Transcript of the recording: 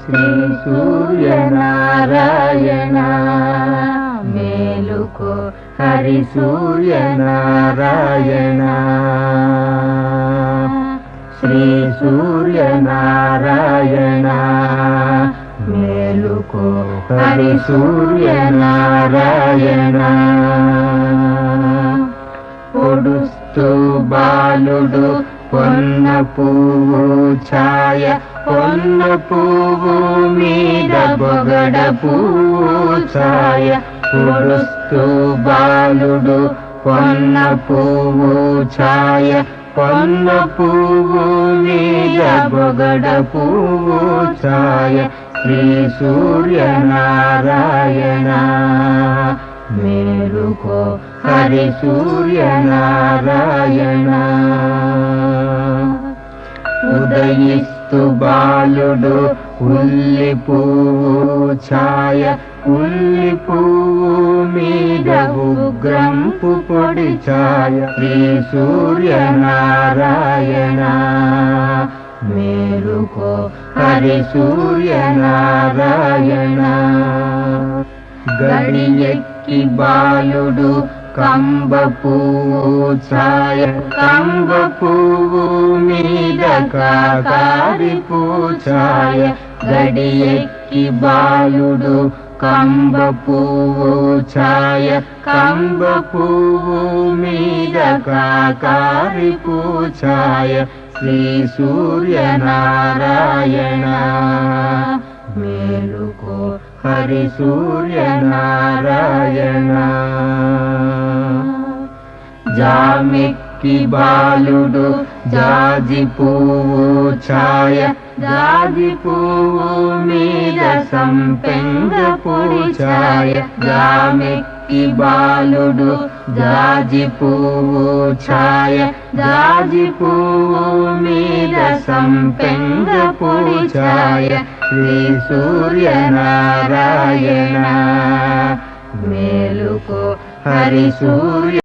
శ్రీ సూర్యనారాయణ మేలుకో హరి సూర్యనారాయణ శ్రీ సూర్యనారాయణ మేలుకో హరి సూర్యనారాయణ పొడుస్తూ బాలుడు పొన్న పువ్వు ఛాయ పొన్న పువ్వు మీద బొగడ పువ్వు ఛాయ పొడుస్తూ బాలుడు పొన్న పువ్వు ఛాయ పొన్న పువ్వు మీద బొగడ పువ్వు ఛాయ శ్రీ సూర్యనారాయణ మేలుకో హరి సూర్యనారాయణ ఉదయిస్తు బాలుడు ఉల్లి పువ్వు ఛాయ ఉల్లి పువ్వు మీద ఉగ్రంపు పొడి ఛాయ శ్రీ సూర్యనారాయణ మేలుకో హరి సూర్యనారాయణ గడియెక్కి బాలుడు కంబ పువ్వు ఛాయ కంబ పువ్వు మీద కాకారి పూఛాయ గడియెక్కి బాలుడు కంబ పువ్వు ఛాయ కంబ పువ్వు మీద కాకారి పూఛాయ శ్రీ సూర్యనారాయణ మేలుకో హరి సూర్యనారాయణ జామెక్కి బాలుడు జాజి పువ్వు ఛాయ జాజి పువ్వు మీద సంపెంగ పొడి ఛాయ జామెక్కి బాలుడు జాజి పువ్వు ఛాయ జాజి పువ్వు మీద సంపెంగ పొడి ఛాయ శ్రీ సూర్యనారాయణ మేలుకో హరి సూర్య